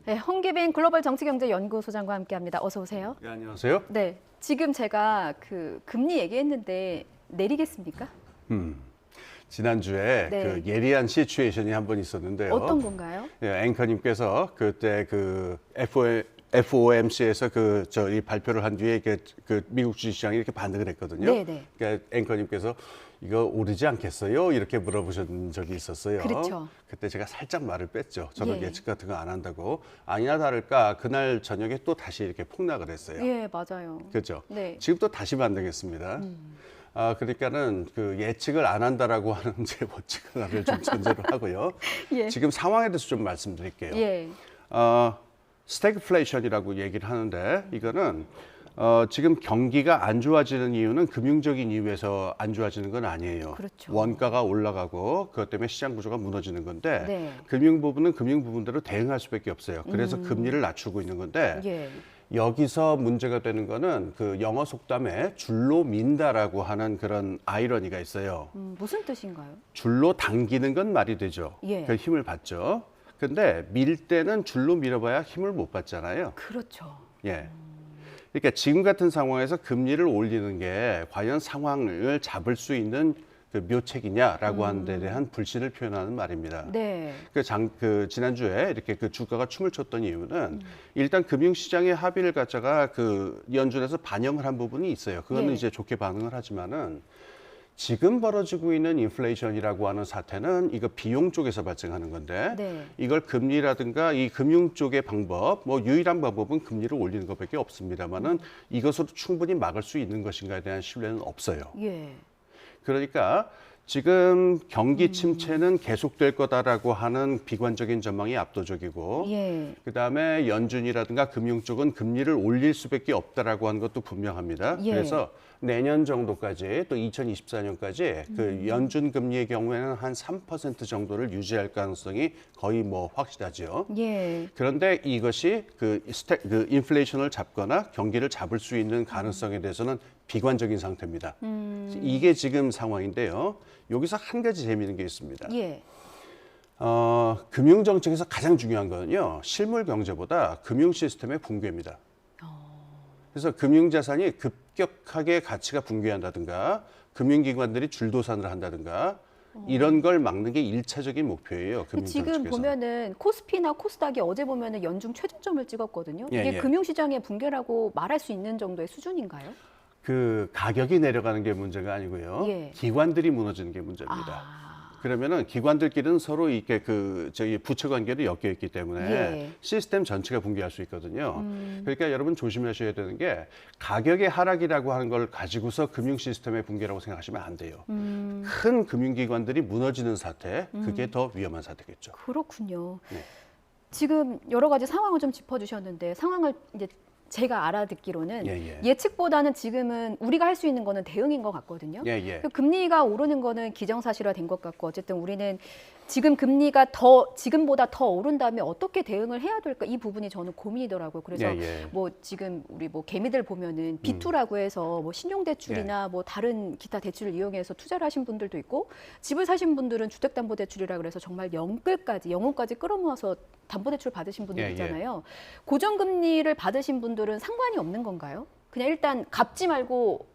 네, 홍기빈 글로벌 정치경제연구소장과 함께합니다. 어서 오세요. 네, 안녕하세요. 네, 지금 제가 그 금리 얘기했는데 내리겠습니까? 지난주에 네. 그 예리한 시츄에이션이 한 번 있었는데요. 어떤 건가요? 예, 앵커님께서 그때 그 FOMC에서 이 발표를 한 뒤에 그 미국 주식시장이 이렇게 반등을 했거든요. 네네. 그러니까 앵커님께서 이거 오르지 않겠어요? 이렇게 물어보신 적이 있었어요. 그렇죠. 그때 제가 살짝 말을 뺐죠. 저는 예. 예측 같은 거 안 한다고. 아니나 다를까 그날 저녁에 또 다시 이렇게 폭락을 했어요. 예, 맞아요. 그렇죠. 네. 지금 또 다시 반등했습니다. 그러니까는 그 예측을 안 한다라고 하는 제 원칙을 좀 전제로 하고요. 예. 지금 상황에 대해서 좀 말씀드릴게요. 예. 스태그플레이션이라고 얘기를 하는데 이거는 지금 경기가 안 좋아지는 이유는 금융적인 이유에서 안 좋아지는 건 아니에요. 그렇죠. 원가가 올라가고 그것 때문에 시장 구조가 무너지는 건데 네. 금융 부분은 금융 부분대로 대응할 수밖에 없어요. 그래서 금리를 낮추고 있는 건데 예. 여기서 문제가 되는 거는 그 영어 속담에 줄로 민다라고 하는 그런 아이러니가 있어요. 무슨 뜻인가요? 줄로 당기는 건 말이 되죠. 예. 그 힘을 받죠. 근데 밀 때는 줄로 밀어봐야 힘을 못 받잖아요. 그렇죠. 예. 그러니까 지금 같은 상황에서 금리를 올리는 게 과연 상황을 잡을 수 있는 그 묘책이냐라고 하는 데 대한 불신을 표현하는 말입니다. 네. 지난주에 이렇게 그 주가가 춤을 췄던 이유는 일단 금융시장의 합의를 갖다가 그 연준에서 반영을 한 부분이 있어요. 그거는 예. 이제 좋게 반응을 하지만은 지금 벌어지고 있는 인플레이션이라고 하는 사태는 이거 비용 쪽에서 발생하는 건데 네. 이걸 금리라든가 이 금융 쪽의 방법, 뭐 유일한 방법은 금리를 올리는 것밖에 없습니다만은 이것으로 충분히 막을 수 있는 것인가에 대한 신뢰는 없어요. 예. 그러니까 지금 경기 침체는 계속될 거다라고 하는 비관적인 전망이 압도적이고 예. 그다음에 연준이라든가 금융 쪽은 금리를 올릴 수밖에 없다라고 하는 것도 분명합니다. 예. 그래서 내년 정도까지 또 2024년까지 그 연준 금리의 경우에는 한 3% 정도를 유지할 가능성이 거의 뭐 확실하죠. 예. 그런데 이것이 그 인플레이션을 잡거나 경기를 잡을 수 있는 가능성에 대해서는 비관적인 상태입니다. 이게 지금 상황인데요. 여기서 한 가지 재미있는 게 있습니다. 예. 금융 정책에서 가장 중요한 거는요. 실물 경제보다 금융 시스템의 붕괴입니다. 그래서 금융 자산이 급격하게 가치가 붕괴한다든가 금융기관들이 줄도산을 한다든가 이런 걸 막는 게 일차적인 목표예요. 금융 지금 정책에서. 보면은 코스피나 코스닥이 어제 보면은 연중 최저점을 찍었거든요. 예, 이게 예. 금융시장의 붕괴라고 말할 수 있는 정도의 수준인가요? 그 가격이 내려가는 게 문제가 아니고요. 예. 기관들이 무너지는 게 문제입니다. 그러면은 기관들끼리는 서로 이렇게 저희 부채 관계를 엮여 있기 때문에 예. 시스템 전체가 붕괴할 수 있거든요. 그러니까 여러분 조심하셔야 되는 게 가격의 하락이라고 하는 걸 가지고서 금융 시스템의 붕괴라고 생각하시면 안 돼요. 큰 금융기관들이 무너지는 사태, 그게 더 위험한 사태겠죠. 그렇군요. 네. 지금 여러 가지 상황을 좀 짚어주셨는데 상황을 이제 제가 알아듣기로는 예, 예. 예측보다는 지금은 우리가 할 수 있는 거는 대응인 것 같거든요. 예, 예. 그 금리가 오르는 거는 기정사실화된 것 같고 어쨌든 우리는 지금 금리가 지금보다 더 오른다면 어떻게 대응을 해야 될까 이 부분이 저는 고민이더라고요. 그래서 예, 예. 뭐 지금 우리 뭐 개미들 보면은 B2라고 해서 뭐 신용대출이나 뭐 다른 기타 대출을 이용해서 투자를 하신 분들도 있고 집을 사신 분들은 주택담보대출이라 그래서 정말 영혼까지 끌어모아서 담보대출 받으신 분들 예, 예. 있잖아요. 고정금리를 받으신 분들은 상관이 없는 건가요? 그냥 일단 갚지 말고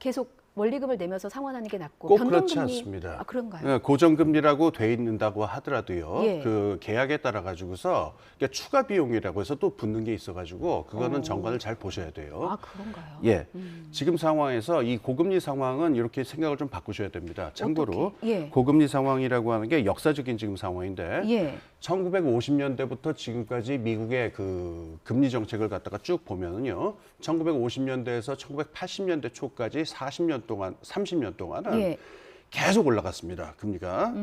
계속 원리금을 내면서 상환하는 게 낫고 꼭 그렇지 않습니다. 그런가요? 네, 고정금리라고 돼 있는다고 하더라도요. 예. 그 계약에 따라 가지고서 추가 비용이라고 해서 또 붙는 게 있어가지고 그거는 정관을 잘 보셔야 돼요. 아 그런가요? 예, 지금 상황에서 이 고금리 상황은 이렇게 생각을 좀 바꾸셔야 됩니다. 참고로 어떻게? 예. 고금리 상황이라고 하는 게 역사적인 지금 상황인데 예. 1950년대부터 지금까지 미국의 그 금리 정책을 갖다가 쭉 보면은요, 1950년대에서 1980년대 초까지 30년 동안은 예. 계속 올라갔습니다. 금리가.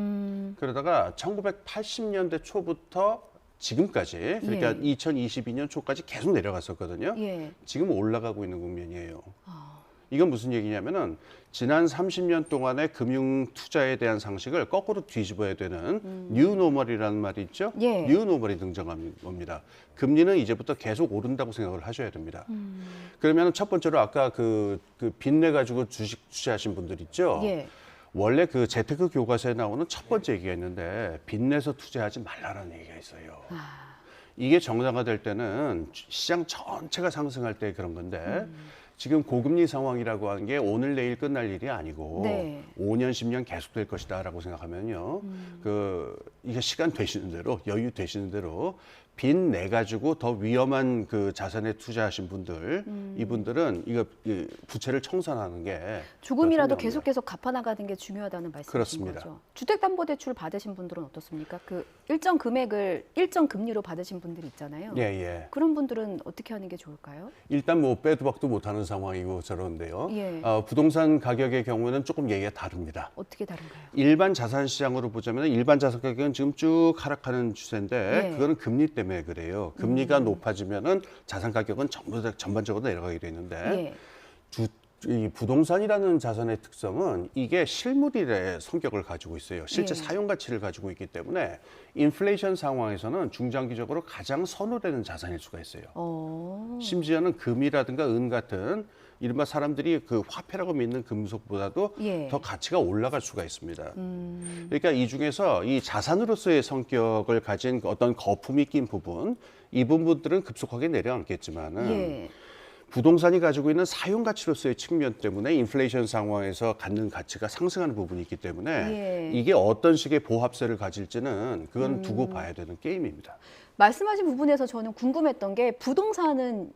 그러다가 1980년대 초부터 지금까지, 그러니까 예. 2022년 초까지 계속 내려갔었거든요. 예. 지금 올라가고 있는 국면이에요. 아. 이건 무슨 얘기냐면은 지난 30년 동안의 금융 투자에 대한 상식을 거꾸로 뒤집어야 되는 뉴노멀이라는 말이 있죠. 예. 뉴노멀이 등장한 겁니다. 금리는 이제부터 계속 오른다고 생각을 하셔야 됩니다. 그러면 첫 번째로 아까 그 빚내 가지고 주식 투자하신 분들 있죠. 예. 원래 그 재테크 교과서에 나오는 첫 번째 얘기가 있는데 빚내서 투자하지 말라는 얘기가 있어요. 아. 이게 정상화될 때는 시장 전체가 상승할 때 그런 건데 지금 고금리 상황이라고 하는 게 오늘 내일 끝날 일이 아니고 네. 5년, 10년 계속될 것이다라고 생각하면요. 이게 시간 되시는 대로 여유 되시는 대로 빚 내 가지고 더 위험한 그 자산에 투자하신 분들 이분들은 이거 부채를 청산하는 게 조금이라도 더 중요합니다. 계속해서 갚아나가는 게 중요하다는 말씀이신 그렇습니다. 거죠. 주택담보대출 받으신 분들은 어떻습니까? 그 일정 금액을 일정 금리로 받으신 분들이 있잖아요. 예, 예. 그런 분들은 어떻게 하는 게 좋을까요? 일단 뭐 빼도 박도 못하는 상황이고 저런데요. 예. 부동산 가격의 경우는 조금 얘기가 다릅니다. 어떻게 다른가요? 일반 자산 시장으로 보자면 일반 자산 가격은 지금 쭉 하락하는 추세인데 예. 그거는 금리 때문에 그래요. 금리가 높아지면은 자산 가격은 전부 다 전반적으로 내려가게 되는데 예. 이 부동산이라는 자산의 특성은 이게 실물의 성격을 가지고 있어요. 실제 예. 사용 가치를 가지고 있기 때문에 인플레이션 상황에서는 중장기적으로 가장 선호되는 자산일 수가 있어요. 심지어는 금이라든가 은 같은 이른바 사람들이 그 화폐라고 믿는 금속보다도 예. 더 가치가 올라갈 수가 있습니다. 그러니까 이 중에서 이 자산으로서의 성격을 가진 어떤 거품이 낀 부분, 이 부분들은 급속하게 내려앉겠지만은 예. 부동산이 가지고 있는 사용 가치로서의 측면 때문에 인플레이션 상황에서 갖는 가치가 상승하는 부분이 있기 때문에 예. 이게 어떤 식의 보합세를 가질지는 그건 두고 봐야 되는 게임입니다. 말씀하신 부분에서 저는 궁금했던 게 부동산은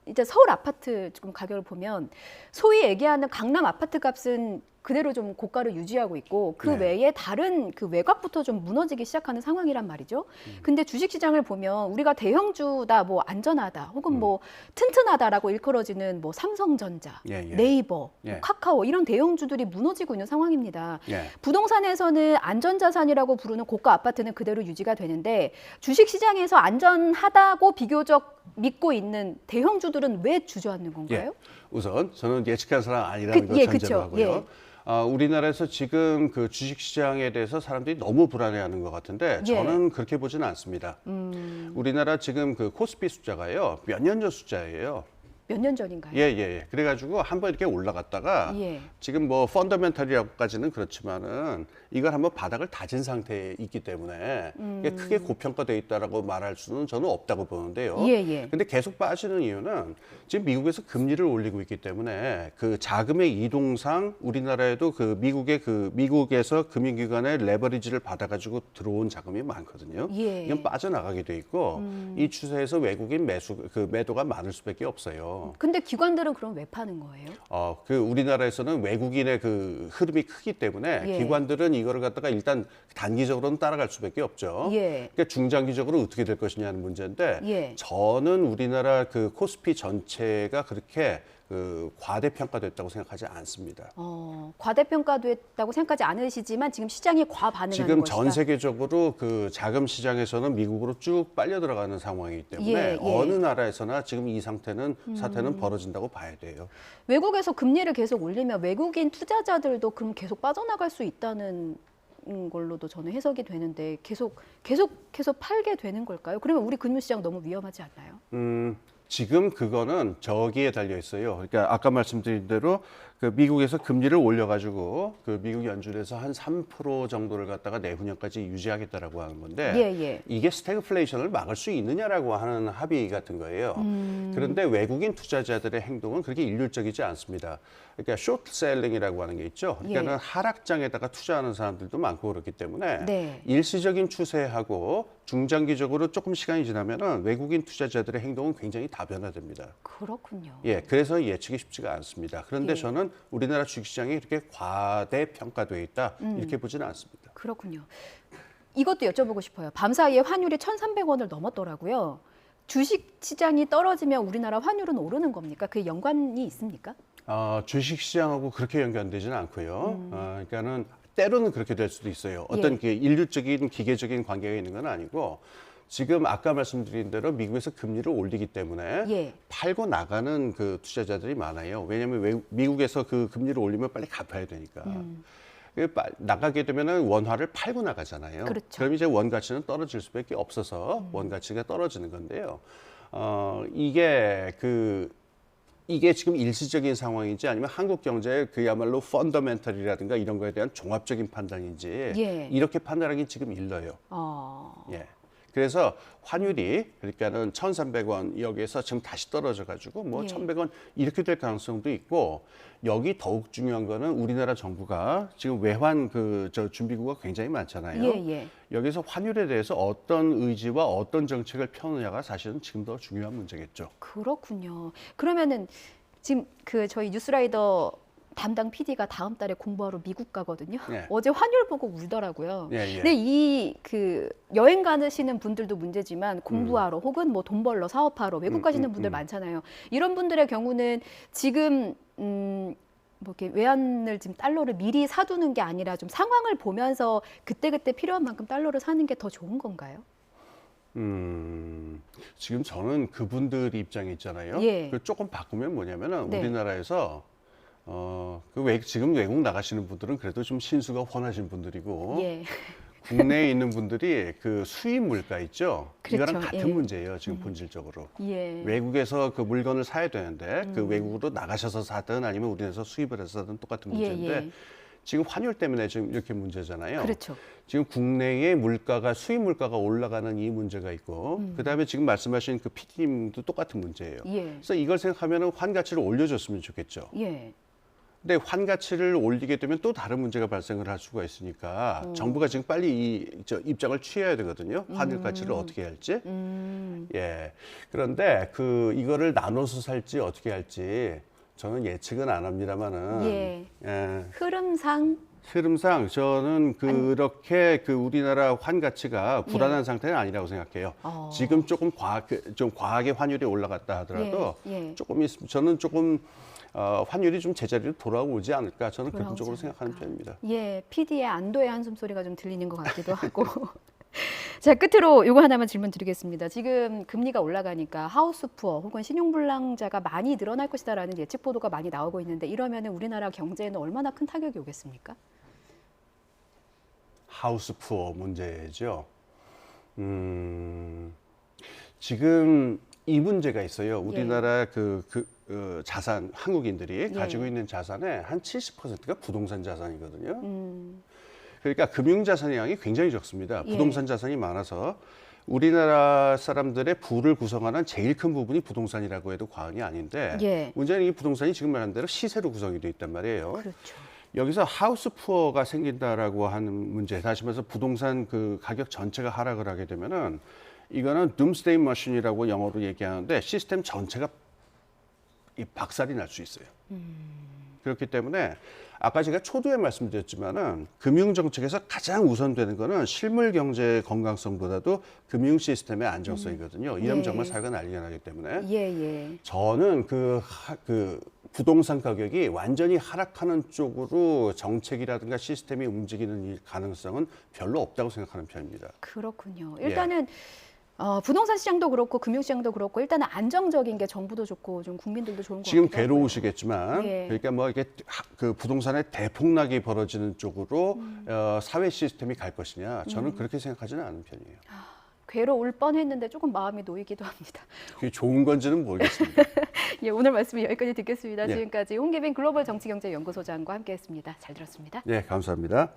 이제 서울 아파트 지금 가격을 보면 소위 얘기하는 강남 아파트 값은 그대로 좀 고가를 유지하고 있고 그 네. 외에 다른 그 외곽부터 좀 무너지기 시작하는 상황이란 말이죠. 근데 주식시장을 보면 우리가 대형주다, 뭐 안전하다, 혹은 뭐 튼튼하다라고 일컬어지는 뭐 삼성전자, 예, 예. 네이버, 예. 뭐 카카오 이런 대형주들이 무너지고 있는 상황입니다. 예. 부동산에서는 안전자산이라고 부르는 고가 아파트는 그대로 유지가 되는데 주식시장에서 안전하다고 비교적 믿고 있는 대형주들은 왜 주저앉는 건가요? 예. 우선 저는 예측한 사람 아니라는 걸 예, 전제로 그쵸. 하고요. 예. 우리나라에서 지금 그 주식시장에 대해서 사람들이 너무 불안해하는 것 같은데 예. 저는 그렇게 보지는 않습니다. 우리나라 지금 그 코스피 숫자가요 몇 년 전 숫자예요. 몇 년 전인가요? 예. 그래가지고 한번 이렇게 올라갔다가 예. 지금 뭐 펀더멘털이라고까지는 그렇지만은 이걸 한번 바닥을 다진 상태에 있기 때문에 이게 크게 고평가돼 있다라고 말할 수는 저는 없다고 보는데요. 예. 근데 계속 빠지는 이유는 지금 미국에서 금리를 올리고 있기 때문에 그 자금의 이동상 우리나라에도 그 미국에서 금융기관의 레버리지를 받아가지고 들어온 자금이 많거든요. 예. 이건 빠져나가게 돼 있고 이 추세에서 외국인 매도가 많을 수밖에 없어요. 근데 기관들은 그럼 왜 파는 거예요? 그 우리나라에서는 외국인의 그 흐름이 크기 때문에 예. 기관들은 이거를 갖다가 일단 단기적으로는 따라갈 수밖에 없죠. 예. 그러니까 중장기적으로 어떻게 될 것이냐는 문제인데 예. 저는 우리나라 그 코스피 전체가 그렇게 그 과대평가됐다고 생각하지 않습니다. 과대평가됐다고 생각하지 않으시지만 지금 시장이 과반응하는 지금 것이다. 전 세계적으로 그 자금 시장에서는 미국으로 쭉 빨려 들어가는 상황이기 때문에 예. 어느 나라에서나 지금 이 사태는 벌어진다고 봐야 돼요. 외국에서 금리를 계속 올리면 외국인 투자자들도 그럼 계속 빠져나갈 수 있다는 걸로도 저는 해석이 되는데 계속해서 팔게 되는 걸까요? 그러면 우리 금융시장 너무 위험하지 않나요? 지금 그거는 저기에 달려 있어요. 그러니까 아까 말씀드린 대로 그 미국에서 금리를 올려가지고 그 미국 연준에서 한 3% 정도를 갖다가 내후년까지 유지하겠다라고 하는 건데 예. 이게 스태그플레이션을 막을 수 있느냐라고 하는 합의 같은 거예요. 그런데 외국인 투자자들의 행동은 그렇게 일률적이지 않습니다. 그러니까 숏셀링이라고 하는 게 있죠. 그러니까는 하락장에다가 투자하는 사람들도 많고 그렇기 때문에 네. 일시적인 추세하고 중장기적으로 조금 시간이 지나면은 외국인 투자자들의 행동은 굉장히 다변화됩니다. 그렇군요. 예, 그래서 예측이 쉽지가 않습니다. 그런데 예. 저는 우리나라 주식시장이 이렇게 과대평가되어 있다 이렇게 보지는 않습니다. 그렇군요. 이것도 여쭤보고 싶어요. 밤사이에 환율이 1,300원을 넘었더라고요. 주식 시장이 떨어지면 우리나라 환율은 오르는 겁니까? 그게 연관이 있습니까? 주식시장하고 그렇게 연관되지는 않고요. 그러니까는 때로는 그렇게 될 수도 있어요. 어떤 그 인류적인 기계적인 관계가 있는 건 아니고 지금 아까 말씀드린 대로 미국에서 금리를 올리기 때문에 예. 팔고 나가는 그 투자자들이 많아요. 왜냐하면 미국에서 그 금리를 올리면 빨리 갚아야 되니까. 나가게 되면은 원화를 팔고 나가잖아요. 그렇죠. 그럼 이제 원 가치는 떨어질 수밖에 없어서 원 가치가 떨어지는 건데요. 이게 지금 일시적인 상황인지 아니면 한국 경제의 그야말로 펀더멘털이라든가 이런 거에 대한 종합적인 판단인지 예. 이렇게 판단하기 지금 일러요. 예. 그래서 환율이 그러니까는 1,300원 여기에서 지금 다시 떨어져 가지고 뭐 예. 1,100원 이렇게 될 가능성도 있고 여기 더욱 중요한 거는 우리나라 정부가 지금 외환 준비구가 굉장히 많잖아요. 예, 예. 여기서 환율에 대해서 어떤 의지와 어떤 정책을 펴느냐가 사실은 지금 더 중요한 문제겠죠. 그렇군요. 그러면은 지금 저희 뉴스라이더 담당 PD가 다음 달에 공부하러 미국 가거든요. 예. 어제 환율 보고 울더라고요. 예, 예. 근데 이 여행 가시는 분들도 문제지만 공부하러 혹은 뭐 돈 벌러 사업하러 외국 가시는 분들 많잖아요. 이런 분들의 경우는 지금 뭐 이렇게 외환을 지금 달러를 미리 사두는 게 아니라 좀 상황을 보면서 그때그때 필요한 만큼 달러를 사는 게 더 좋은 건가요? 지금 저는 그분들 입장이 있잖아요. 예. 그 조금 바꾸면 뭐냐면은 네. 우리나라에서 지금 외국 나가시는 분들은 그래도 좀 신수가 훤하신 분들이고 예. 국내에 있는 분들이 그 수입 물가 있죠. 그렇죠. 이거랑 같은 예. 문제예요. 지금 본질적으로. 예. 외국에서 그 물건을 사야 되는데 그 외국으로 나가셔서 사든 아니면 우리나라에서 수입을 해서 사든 똑같은 예, 문제인데 예. 지금 환율 때문에 지금 이렇게 문제잖아요. 그렇죠. 지금 국내의 물가가 수입 물가가 올라가는 이 문제가 있고 그다음에 지금 말씀하신 그 PD님도 똑같은 문제예요. 예. 그래서 이걸 생각하면은 환 가치를 올려줬으면 좋겠죠. 예. 근데 환 가치를 올리게 되면 또 다른 문제가 발생을 할 수가 있으니까 정부가 지금 빨리 입장을 취해야 되거든요. 환율 가치를 어떻게 할지. 예. 그런데 이거를 나눠서 살지 어떻게 할지 저는 예측은 안 합니다만은 예. 예. 흐름상 저는 그렇게 우리나라 환 가치가 불안한 상태는 아니라고 생각해요. 지금 조금 좀 과하게 환율이 올라갔다 하더라도 예, 예. 저는 조금 환율이 좀 제자리로 돌아오지 않을까 저는 그런 돌아오지 쪽으로 생각하는 않을까. 편입니다. 예, PD의 안도의 한숨 소리가 좀 들리는 것 같기도 하고. 자, 끝으로 이거 하나만 질문 드리겠습니다. 지금 금리가 올라가니까 하우스 푸어 혹은 신용불량자가 많이 늘어날 것이다라는 예측 보도가 많이 나오고 있는데 이러면 우리나라 경제에는 얼마나 큰 타격이 오겠습니까? 하우스 푸어 문제죠. 지금 이 문제가 있어요. 우리나라 자산, 한국인들이 가지고 있는 자산의 한 70%가 부동산 자산이거든요. 그러니까 금융자산의 양이 굉장히 적습니다. 예. 부동산 자산이 많아서 우리나라 사람들의 부를 구성하는 제일 큰 부분이 부동산이라고 해도 과언이 아닌데 예. 문제는 이 부동산이 지금 말한 대로 시세로 구성이 돼 있단 말이에요. 그렇죠. 여기서 하우스 푸어가 생긴다라고 하는 문제, 다시 말해서 부동산 가격 전체가 하락을 하게 되면은 이거는 둠스데이 머신이라고 영어로 얘기하는데 시스템 전체가 박살이 날 수 있어요. 그렇기 때문에 아까 제가 초두에 말씀드렸지만은 금융 정책에서 가장 우선되는 거는 실물 경제 건강성보다도 금융 시스템의 안정성이거든요. 이러면 예. 정말 사회가 난리가 나기 때문에 예. 저는 부동산 가격이 완전히 하락하는 쪽으로 정책이라든가 시스템이 움직이는 가능성은 별로 없다고 생각하는 편입니다. 그렇군요. 일단은 부동산 시장도 그렇고 금융 시장도 그렇고 일단은 안정적인 게 정부도 좋고 좀 국민들도 좋은 것 지금 같기도 하고요. 괴로우시겠지만 예. 그러니까 뭐 이게 부동산의 대폭락이 벌어지는 쪽으로 사회 시스템이 갈 것이냐 저는 그렇게 생각하지는 않은 편이에요. 괴로울 뻔했는데 조금 마음이 놓이기도 합니다. 그게 좋은 건지는 모르겠습니다. 예, 오늘 말씀 여기까지 듣겠습니다. 예. 지금까지 홍계빈 글로벌 정치경제연구소장과 함께했습니다. 잘 들었습니다. 네, 감사합니다.